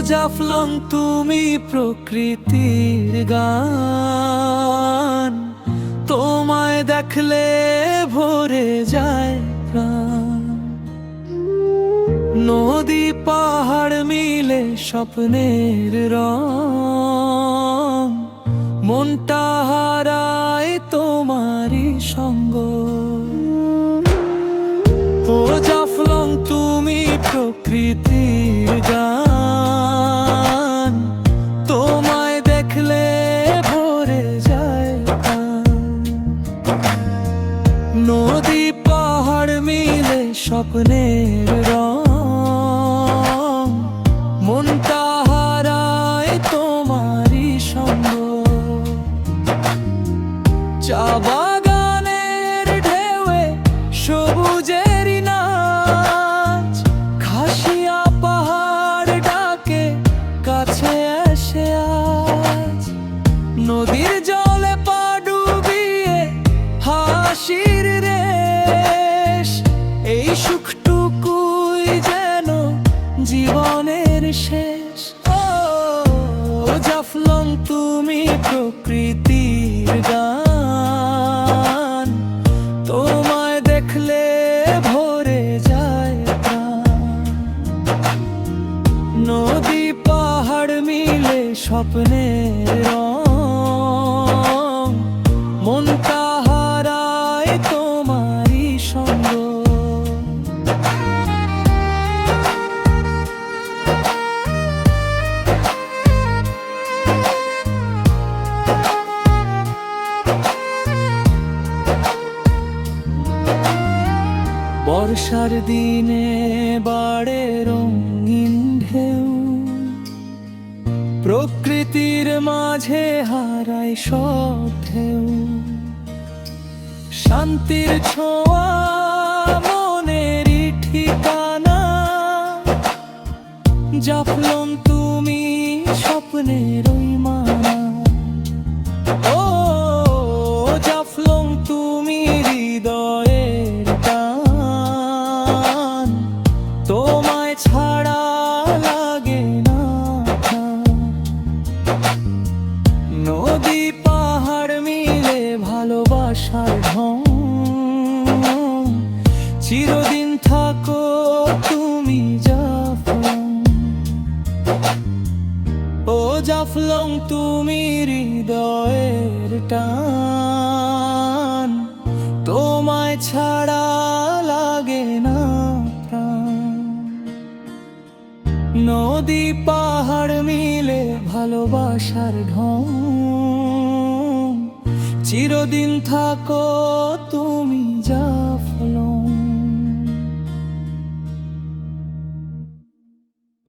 জাফলং তুমি প্রকৃতির গান, তোমায় দেখলে ভরে যায় প্রাণ। নদী পাহাড় মিলে স্বপ্নের রং, মনটা হারায় তোমারই সঙ্গ। ও জাফলং তুমি প্রকৃতির গান, তোমায় দেখলে ভরে যায় প্রাণ। নদী পাহাড় মিলে স্বপ্নের রং, মনটা হারায় তোমারই সঙ্গ। চা বাগানের ঢেউয়ে সবুজেরই নাচ, খাসিয়া পাহাড় ডাকে কাছে এসে আজ। নদীর জলে পা ডুবিয়ে হাসির রেশ, এই সুখটুকুই যেন জীবনের শেষ। ও জাফলং তুমি প্রকৃতির গান, তোমায় দেখলে ভরে যায় প্রাণ। নদী পাহাড় মিলে স্বপ্নের রং, মনটা হারায় তোমারই সঙ্গ। বর্ষার দিনে বাড়ে রঙিন ঢেউ, প্রকৃতির মাঝে হারায় সব ঢেউ। শান্তির ছোঁয়া মনেরই ঠিকানা, জাফলং তুমি স্বপ্নের ওই মানা। ও জাফলং তুমি হৃদয়ের টান, তোমায় ছাড়া লাগে না প্রাণ। নদী পাহাড় মিলে ভালোবাসার ঢং, চিরদিন থাকো তুমি জাফলং। ও জাফলং তুমি হৃদয়ের টান, তোমায় ছাড়া লাগে না প্রাণ। নদী পাহাড় মিলে ভালোবাসার ঢং, চিরদিন থাকো তুমি জাফলং।